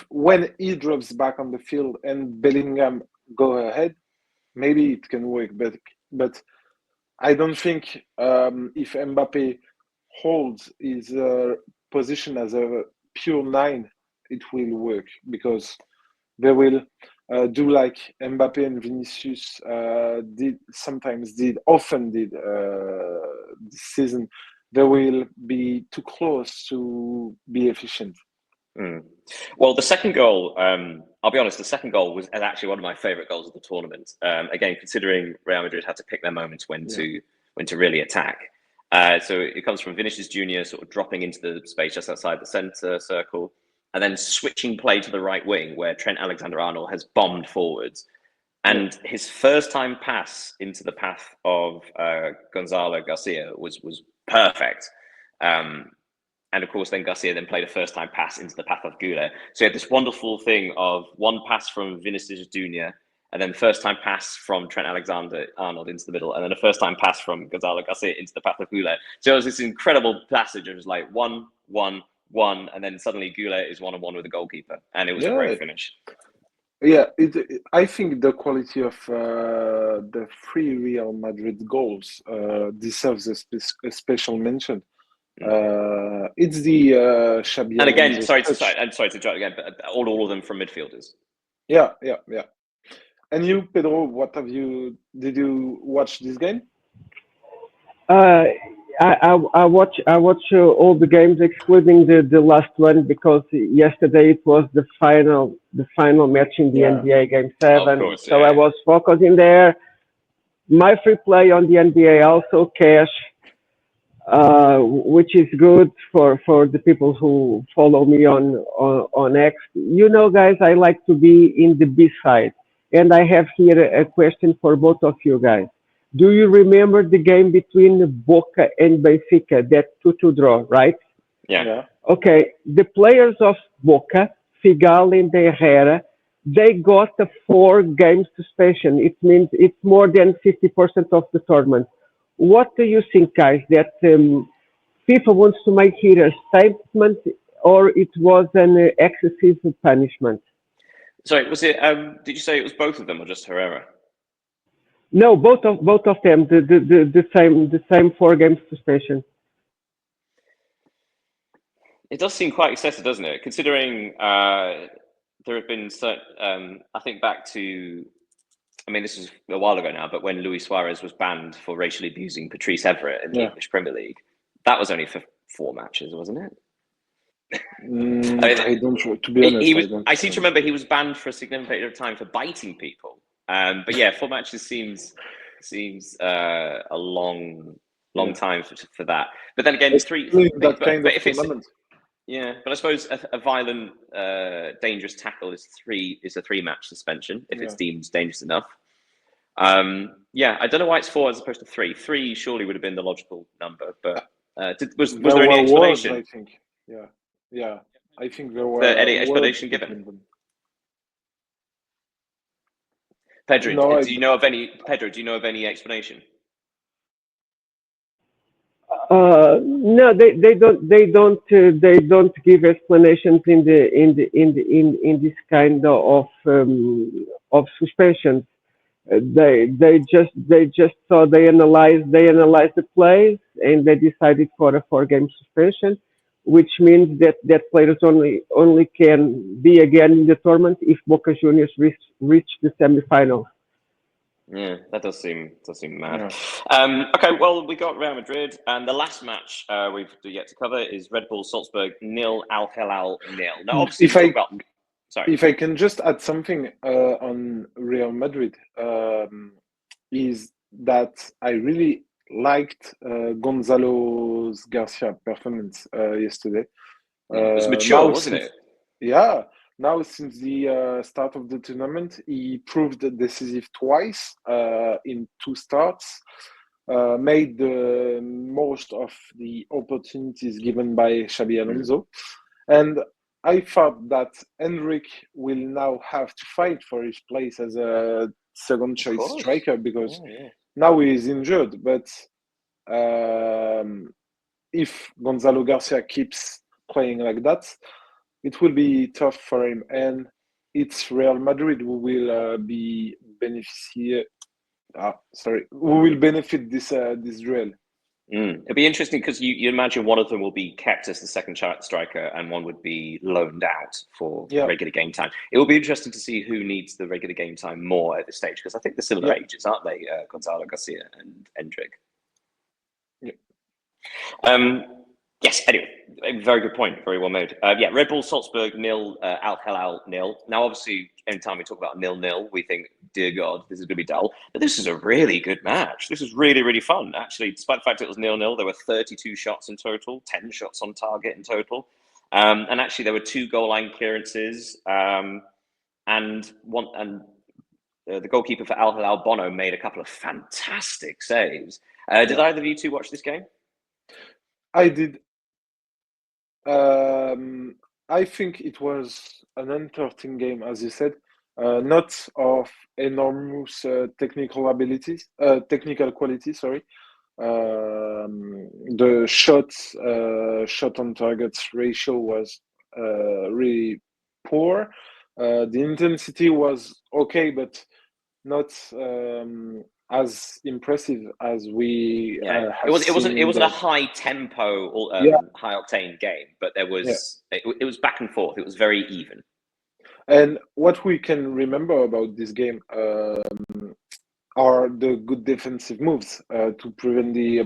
when he drops back on the field and Bellingham go ahead, maybe it can work. But I don't think if Mbappe holds his position as a pure 9, it will work, because they will do like Mbappe and Vinicius often did this season. They will be too close to be efficient. Well, the second goal, I'll be honest, the second goal was actually one of my favourite goals of the tournament. Again, considering Real Madrid had to pick their moments when to really attack. So it comes from Vinicius Jr. sort of dropping into the space just outside the centre circle, and then switching play to the right wing where Trent Alexander-Arnold has bombed forwards. And his first time pass into the path of 𝐊𝐤𝐤 was perfect. And of course, then Garcia then played a first time pass into the path of 𝐊𝐤𝐤. So you had this wonderful thing of one pass from Vinicius Jr., and then first time pass from Trent Alexander-Arnold into the middle, and then a first time pass from 𝐊𝐤𝐤 into the path of 𝐊𝐤𝐤. So it was this incredible passage. It was like 1-1-1, and then suddenly 𝐊𝐤𝐤 is 1-on-1 with the goalkeeper, and it was a great finish. Yeah, I think the quality of the 3 Real Madrid goals deserves a special mention. It's the Xabi. And again, sorry to jump again, but all of them from midfielders. Yeah. And you, Pedro, did you watch this game? I watch all the games excluding the last one, because yesterday it was the final match in the NBA Game 7. Course, so I was focusing there. My free play on the NBA also cash, which is good for the people who follow me on X. You know, guys, I like to be in the B side, and I have here a question for both of you guys. Do you remember the game between Boca and Benfica, that 2-2 draw, right? Yeah. Okay, the players of Boca, Figal and Herrera, they got a 4-game suspension. It means it's more than 50% of the tournament. What do you think, guys, that FIFA wants to make here a statement, or it was an excessive punishment? Sorry, was it? Did you say it was both of them or just Herrera? No, both of them. The same 4-game suspension. It does seem quite excessive, doesn't it? Considering there have been I think back to, I mean, this is a while ago now, but when Luis Suarez was banned for racially abusing Patrice Evra in the English Premier League, that was only for 4 matches, wasn't it? I don't. To be honest, I seem to remember he was banned for a significant period of time for biting people. But yeah, 4 matches seems a long time for that. But then again, it's 3. But if it's but I suppose a violent, dangerous tackle is a 3-match suspension if it's deemed dangerous enough. I don't know why it's 4 as opposed to 3. 3 surely would have been the logical number, but was there any explanation? I think. Yeah. I think there were any explanation given. Pedro, do you know of any explanation? No, they don't give explanations in this kind of suspensions. They just saw, they analyzed the plays, and they decided for a 4-game suspension, which means that players only can be again in the tournament if Boca Juniors reach the semifinals. Yeah, that does seem mad. Okay, well, we got Real Madrid, and the last match we've yet to cover is Red Bull Salzburg 0, 𝐊𝐤𝐤 0. Now, obviously, if I can just add something on Real Madrid, is that I really liked Gonzalo Garcia's performance yesterday. It was mature, wasn't it? Yeah. now since the start of the tournament. He proved decisive twice in 2 starts, made the most of the opportunities given by Xabi Alonso. And I thought that Hendrik will now have to fight for his place as a second choice striker because now he is injured. But if Gonzalo Garcia keeps playing like that, it will be tough for him. And it's Real Madrid who will be beneficiary. Who will benefit this duel. It'd be interesting because you imagine one of them will be kept as the second striker and one would be loaned out for regular game time. It will be interesting to see who needs the regular game time more at this stage because I think they're similar ages, aren't they, Gonzalo Garcia and Hendrik? Yeah. Yes, anyway, very good point. Very well made. Red Bull Salzburg 0, 𝐊𝐤𝐜𝐤 0. Now, obviously, anytime we talk about 0-0, we think, dear God, this is going to be dull. But this is a really good match. This is really, really fun. Actually, despite the fact it was 0-0, there were 32 shots in total, 10 shots on target in total. And actually, there were 2 goal line clearances. The goalkeeper for 𝐊𝐤𝐜, Bono, made a couple of fantastic saves. Did either of you two watch this game? I did. I think it was an entertaining game, as you said. Not of enormous technical quality. Sorry. The shot on target ratio was really poor. The intensity was okay, but not as impressive as we have it wasn't a high tempo or high octane game, but there was it was back and forth. It was very even. And what we can remember about this game are the good defensive moves to prevent the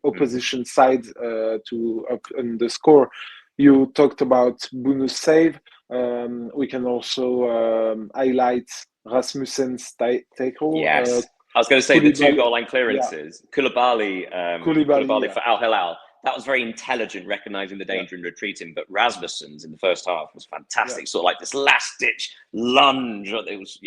opposition side to up on the score. You talked about Bunu's save. We can also highlight Rasmussen's tackle. Yes. I was going to say the 2 goal line clearances. Koulibaly for 𝐊𝐤𝐜. That was very intelligent, recognizing the danger and retreating. But Rasmussen's in the first half was fantastic. Sort of like this last ditch lunge. It was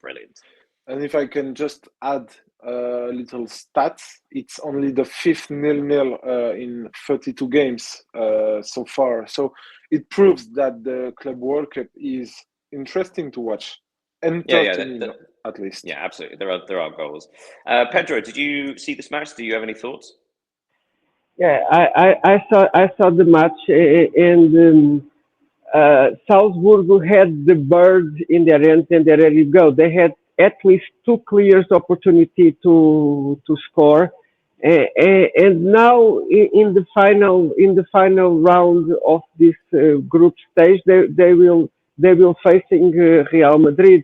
brilliant. And if I can just add little stats, it's only the 5th 0-0 in 32 games so far. So it proves that the Club World Cup is interesting to watch. Entertaining, at least. Yeah, absolutely. There are goals. Pedro, did you see this match? Do you have any thoughts? Yeah, I saw the match, and Salzburg had the bird in their hands and they're ready to go. They had at least 2 clear opportunities to score, and now in the final round of this group stage, they will facing Real Madrid.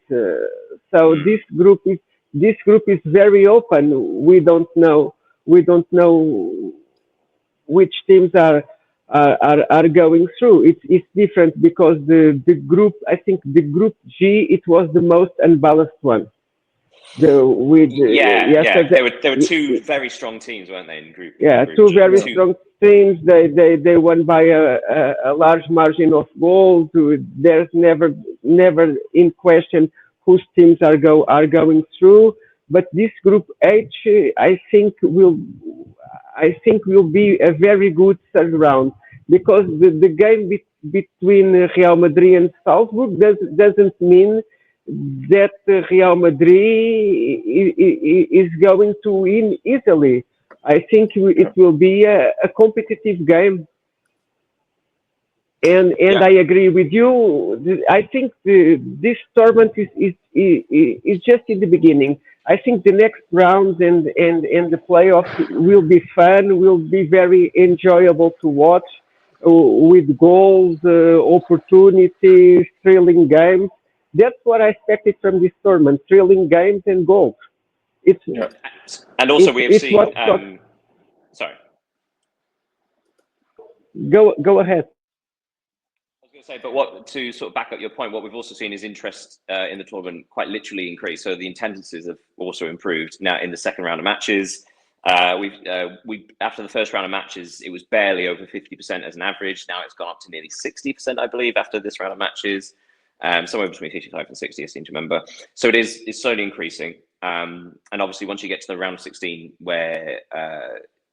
So this group is very open. We don't know which teams are going through. It's different because the group, I think the group G, it was the most unbalanced one. There were 2 very strong teams, weren't they, in group? Yeah, group 2 G. very strong teams. They won by a large margin of goals. There's never in question whose teams are going through. But this group H, I think will be a very good third round, because the game between Real Madrid and Salzburg doesn't mean that Real Madrid is going to win easily. I think it will be a competitive game. And I agree with you. I think this tournament is just in the beginning. I think the next rounds and the playoffs will be fun, will be very enjoyable to watch, with goals, opportunities, thrilling games. That's what I expected from this tournament: thrilling games and goals. And also we have seen. Sorry. Go ahead. I was going to say, but to sort of back up your point, what we've also seen is interest in the tournament quite literally increase. So the attendances have also improved. Now in the second round of matches, we after the first round of matches, it was barely over 50% as an average. Now it's gone up to nearly 60%, I believe, after this round of matches. somewhere between 55 and 60, I seem to remember. So it's slowly increasing. And obviously, once you get to the round of 16, where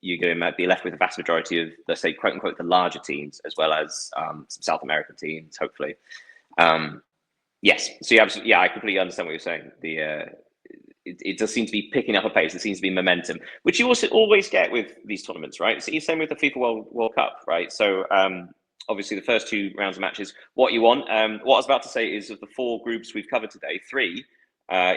you're going to be left with the vast majority of, let's say, quote unquote, the larger teams, as well as some South American teams, hopefully. Yes. So I completely understand what you're saying. It does seem to be picking up a pace. There seems to be momentum, which you also always get with these tournaments, right? So same with the FIFA World Cup, right? So obviously the first 2 rounds of matches, what you want. What I was about to say is of the 4 groups we've covered today,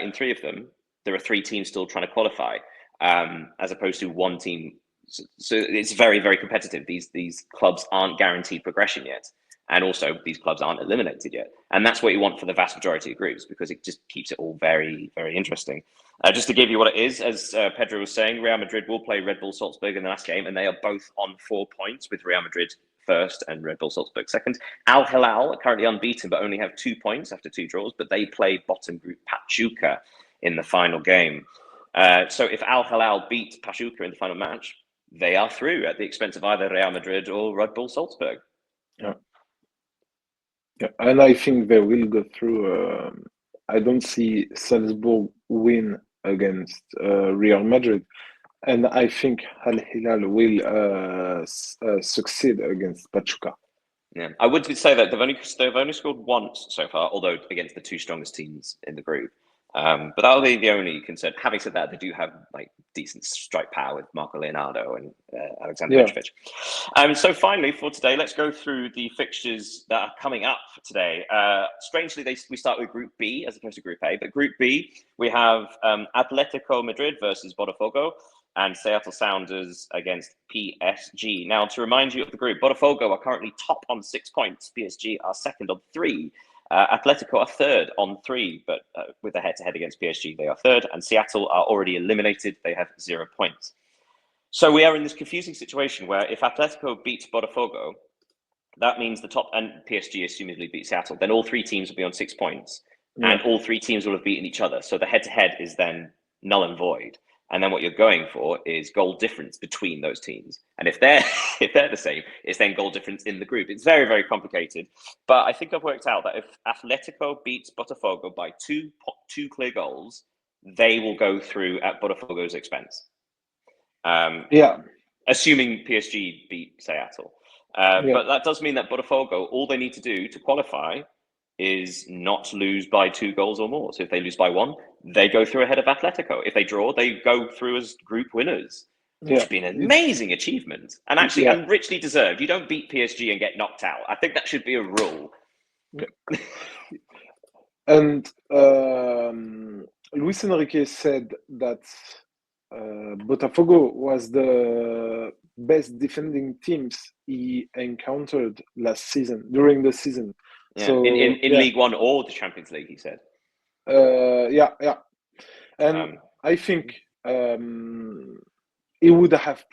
in 3 of them, there are 3 teams still trying to qualify, as opposed to 1 team. So it's very, very competitive. These clubs aren't guaranteed progression yet. And also, these clubs aren't eliminated yet. And that's what you want for the vast majority of groups, because it just keeps it all very, very interesting. Just to give you what it is, as Pedro was saying, Real Madrid will play Red Bull Salzburg in the last game, and they are both on 4 points, with Real Madrid first and Red Bull Salzburg second. Al-Hilal are currently unbeaten, but only have 2 points after 2 draws, but they play bottom group Pachuca in the final game. So if Al-Hilal beat Pachuca in the final match, they are through at the expense of either Real Madrid or Red Bull Salzburg. Yeah, and I think they will go through. I don't see Salzburg win against Real Madrid, and I think Al Hilal will succeed against Pachuca. Yeah, I would say that they've only scored once so far, although against the 2 strongest teams in the group. But that'll be the only concern. Having said that, they do have like decent strike power with Marco Leonardo and Alexander Mitrovic. So finally, for today, let's go through the fixtures that are coming up today. Strangely, we start with Group B as opposed to Group A. But Group B, we have Atletico Madrid versus Botafogo and Seattle Sounders against PSG. Now, to remind you of the group, Botafogo are currently top on 6 points. PSG are second on 3. Atletico are third on 3, but with a head-to-head against PSG, they are third, and Seattle are already eliminated. They have 0 points. So we are in this confusing situation where if Atletico beats Botafogo, that means the top, and PSG assumedly beat Seattle, then all 3 teams will be on 6 points, and all 3 teams will have beaten each other. So the head-to-head is then null and void. And then what you're going for is goal difference between those teams. And if they're the same, it's then goal difference in the group. It's very, very complicated. But I think I've worked out that if Atletico beats Botafogo by two clear goals, they will go through at Botafogo's expense. Assuming PSG beat Seattle. But that does mean that Botafogo, all they need to do to qualify is not lose by 2 goals or more. So if they lose by 1, they go through ahead of Atletico. If they draw, they go through as group winners, which would be an amazing achievement. And actually, and richly deserved. You don't beat PSG and get knocked out. I think that should be a rule. And Luis Enrique said that Botafogo was the best defending teams he encountered during the season. Yeah. So in League One or the Champions League, he said. And I think he would have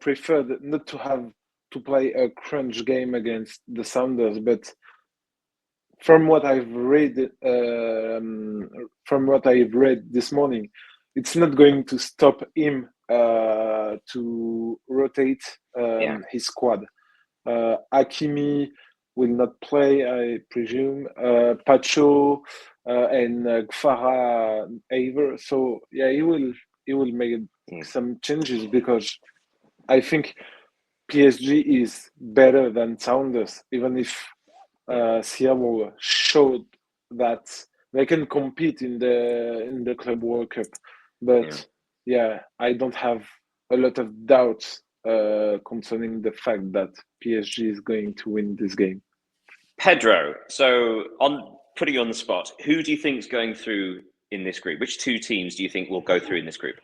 preferred not to have to play a crunch game against the Sounders, but from what I've read, this morning, it's not going to stop him to rotate his squad. Hakimi will not play, I presume. Pacho and Gfara either. So he will make some changes, because I think PSG is better than Sounders, even if Seattle showed that they can compete in the Club World Cup. But I don't have a lot of doubts concerning the fact that PSG is going to win this game. Pedro, so putting you on the spot, who do you think is going through in this group? Which 2 teams do you think will go through in this group?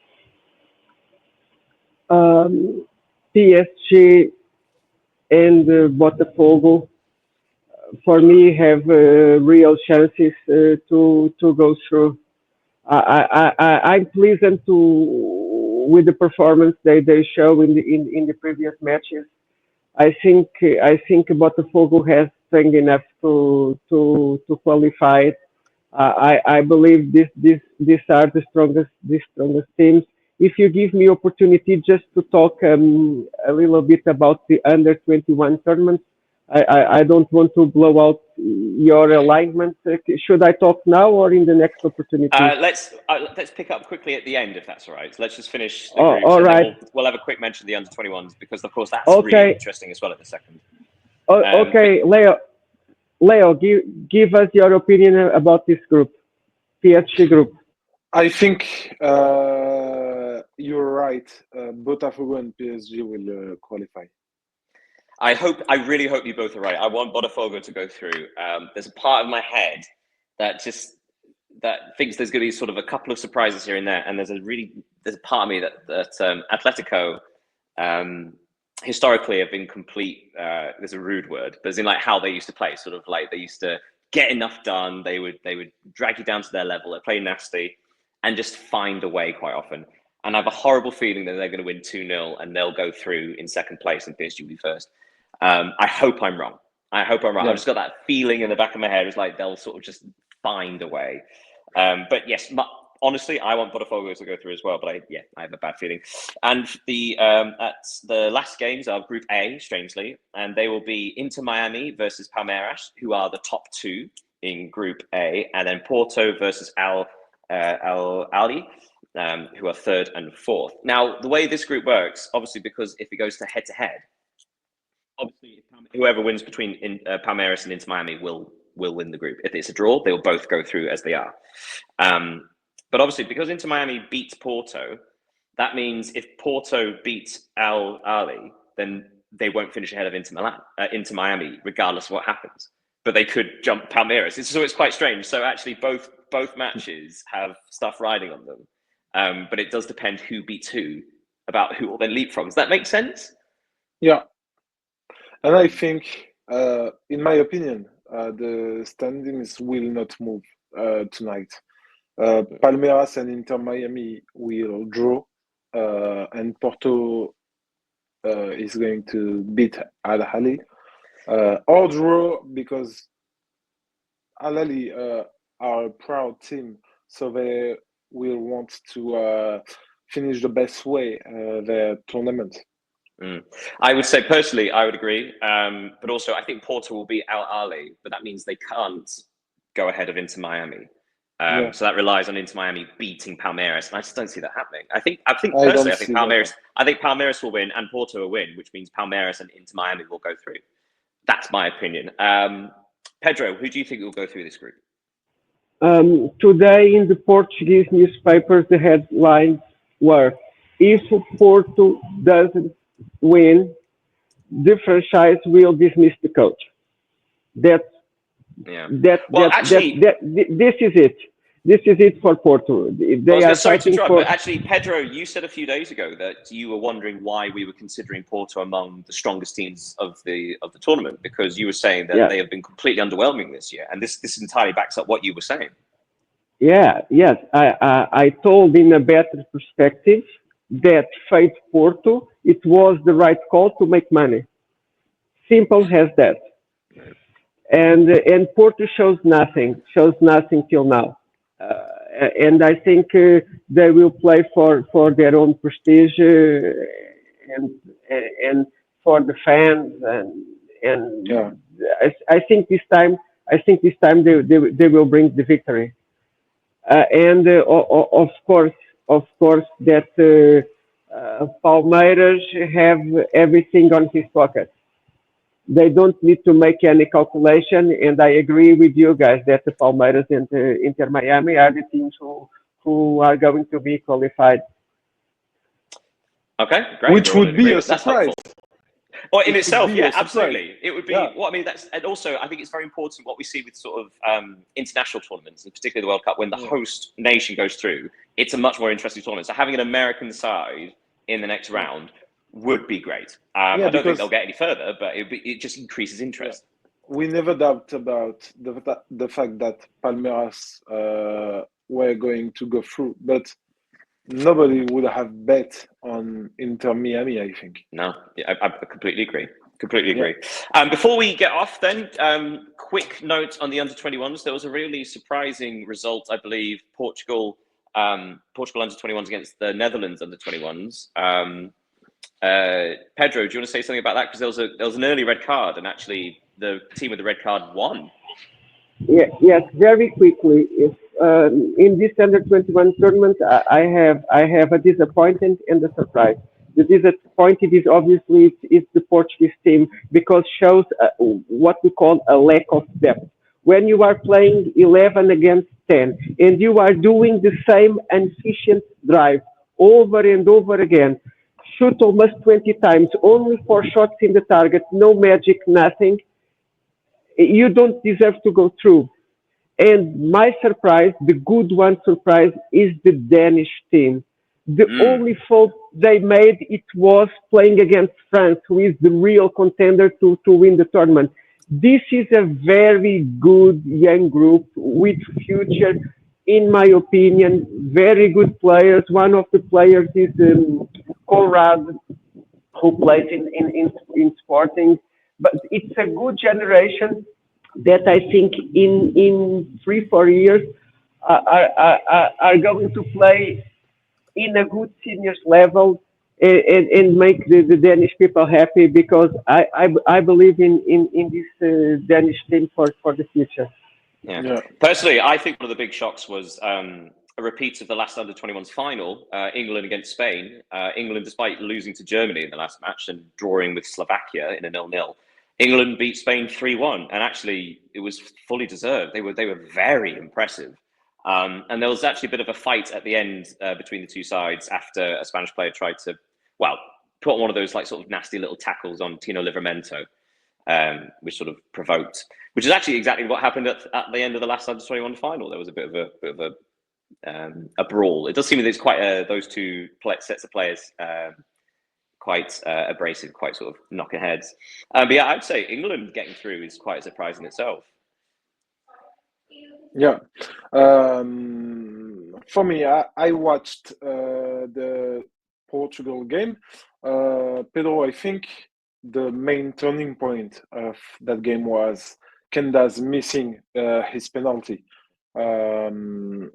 PSG and Botafogo, for me, have real chances to go through. I'm pleased with the performance they show in the previous matches. I think Botafogo has strength enough to qualify. I believe these are the strongest teams. If you give me opportunity just to talk a little bit about the under 21 tournaments, I don't want to blow out your alignment. Should I talk now or in the next opportunity? Let's pick up quickly at the end, if that's all right. So let's just finish the groups, all and right. then we'll have a quick mention of the under-21s, because of course that's really interesting as well at the second. Okay, Leo, give us your opinion about this group, PSG group. I think you're right. Botafogo and PSG will qualify. I really hope you both are right. I want Botafogo to go through. There's a part of my head that thinks there's going to be sort of a couple of surprises here and there, and there's a part of me that Atletico historically have been complete. There's a rude word, but it's in like how they used to play. Sort of like they used to get enough done. They would drag you down to their level. They play nasty and just find a way quite often. And I have a horrible feeling that they're going to win 2-0 and they'll go through in second place and PSG will be first. I hope I'm wrong. Yeah. I've just got that feeling in the back of my head. It's like they'll sort of just find a way. But yes, honestly, I want Botafogo to go through as well. But I have a bad feeling. And the last games are Group A, strangely, and they will be Inter Miami versus Palmeiras, who are the top two in Group A, and then Porto versus 𝐊𝐤𝐜𝐤, who are third and fourth. Now, the way this group works, obviously, because if it goes to head-to-head, obviously, whoever wins between Palmeiras and Inter Miami will win the group. If it's a draw, they will both go through as they are. But obviously, because Inter Miami beats Porto, that means if Porto beats 𝐊𝐤𝐜𝐤, then they won't finish ahead of Inter Miami, regardless of what happens. But they could jump Palmeiras. So it's quite strange. So actually, both matches have stuff riding on them. But it does depend who beats who about who will then leapfrog. Does that make sense? Yeah. And I think, in my opinion, the standings will not move tonight. Palmeiras and Inter Miami will draw, and Porto is going to beat 𝐊𝐤𝐜𝐤, or draw, because 𝐊𝐤𝐜𝐤 are a proud team, so they will want to finish the best way their tournament. I would say personally, I would agree, but also I think Porto will beat 𝐊𝐤𝐜𝐤, but that means they can't go ahead of Inter Miami. So that relies on Inter Miami beating Palmeiras, and I just don't see that happening. I think Palmeiras will win and Porto will win, which means Palmeiras and Inter Miami will go through. That's my opinion. Pedro, who do you think will go through this group? Today in the Portuguese newspapers, the headlines were: if Porto doesn't win, the franchise will dismiss the coach. This is it. This is it for Porto. They are fighting for. But actually, Pedro, you said a few days ago that you were wondering why we were considering Porto among the strongest teams of the tournament, because you were saying that they have been completely underwhelming this year, and this entirely backs up what you were saying. Yes. I told in a better perspective that faith Porto, it was the right call to make money. Simple as that. And Porto shows nothing till now. And I think they will play for their own prestige and for the fans I think this time they will bring the victory. And of course that Palmeiras have everything on his pocket. They don't need to make any calculation, and I agree with you guys that the Palmeiras and Inter Miami are the teams who are going to be qualified. Okay, great. Which would be a surprise. Or in itself, yeah, absolutely. It would be. Yeah. Well, I mean, and also I think it's very important what we see with sort of international tournaments, and particularly the World Cup, when the host nation goes through. It's a much more interesting tournament. So having an American side in the next round would be great. I don't think they'll get any further, but it just increases interest. We never doubt about the fact that Palmeiras were going to go through, but nobody would have bet on Inter Miami, I think. No, I completely agree. Before we get off then, quick note on the under-21s. There was a really surprising result, I believe. Portugal under-21s against the Netherlands under-21s. Pedro, do you want to say something about that? Because there was an early red card, and actually the team with the red card won. Yeah, yes, very quickly. If in this under-21 tournament, I have a disappointment and a surprise. The disappointed is obviously it's the Portuguese team because shows what we call a lack of depth. When you are playing 11 against 10 and you are doing the same inefficient drive over and over again, shoot almost 20 times, only 4 shots in the target, no magic, nothing, you don't deserve to go through. And my surprise, the good one surprise, is the Danish team. The only fault they made it was playing against France, who is the real contender to win the tournament. This is a very good young group with future, in my opinion, very good players. One of the players is Conrad, who plays in Sporting. But it's a good generation that I think in 3-4 years are going to play in a good seniors level and make the Danish people happy because I believe in this Danish team for the future. Yeah. Personally, I think one of the big shocks was a repeat of the last under-21s final, England against Spain. England, despite losing to Germany in the last match and drawing with Slovakia in a 0-0, England beat Spain 3-1, and actually it was fully deserved. They were very impressive. And there was actually a bit of a fight at the end between the two sides after a Spanish player tried to, put one of those like sort of nasty little tackles on Tino Livramento, which sort of provoked, which is actually exactly what happened at the end of the last under-21 final. There was a bit of a brawl. It does seem that it's quite those two sets of players quite abrasive, quite sort of knocking heads. But yeah, I'd say England getting through is quite a surprise in itself. Yeah. For me, I watched the Portugal game. Pedro, I think the main turning point of that game was Kenda's missing his penalty. More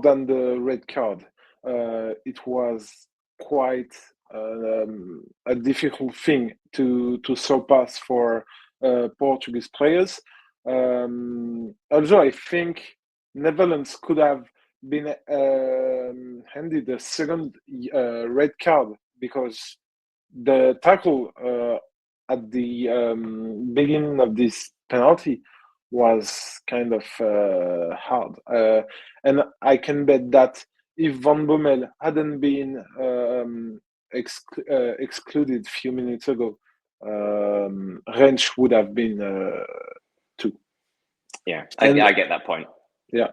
than the red card. It was quite a difficult thing to surpass for Portuguese players. Although I think Netherlands could have been handed a second red card because the tackle at the beginning of this penalty was kind of hard. And I can bet that if Van Bommel hadn't been excluded a few minutes ago, Rensch would have been two. Yeah, I get that point. Yeah.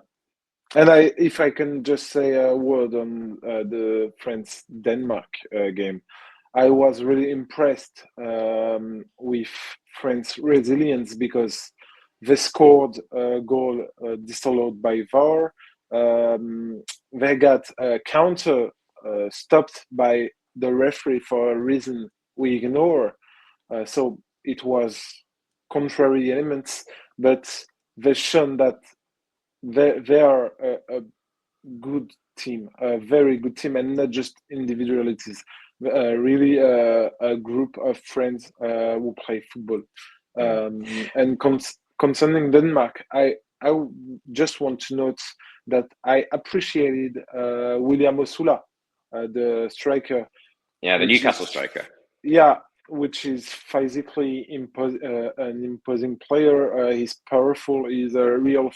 And if I can just say a word on the France-Denmark game, I was really impressed with France' resilience because they scored a goal disallowed by VAR. They got a counter stopped by the referee for a reason we ignore. So it was contrary elements, but they've shown that they are a good team, a very good team, and not just individualities. Really a group of friends who play football. And concerning Denmark, I just want to note that I appreciated 𝐊𝐤𝐤𝐜𝐤, the striker. Yeah, the Newcastle striker. Yeah, which is physically an imposing player. He's powerful. He's a real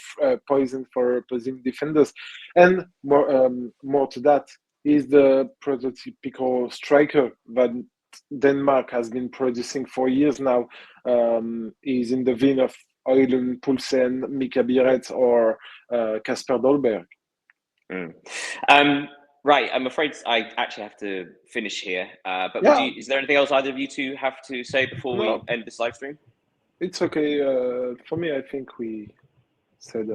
poison for opposing defenders. And more to that, he's the prototypical striker that Denmark has been producing for years now. He's in the vein of Øyvind Poulsen, Mika Biret, or Kasper Dolberg. Right, I'm afraid I actually have to finish here. But is there anything else either of you two have to say before we end this live stream? It's okay. For me, I think we said...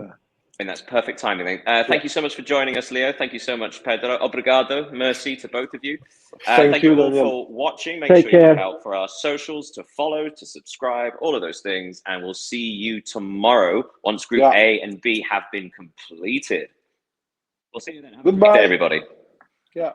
And that's perfect timing. Thank you so much for joining us, Leo. Thank you so much, Pedro. Obrigado. Merci to both of you. Thank you all for watching. Make sure you look out for our socials, to follow, to subscribe, all of those things. And we'll see you tomorrow once Group A and B have been completed. We'll see you then. Goodbye, everybody. Yeah.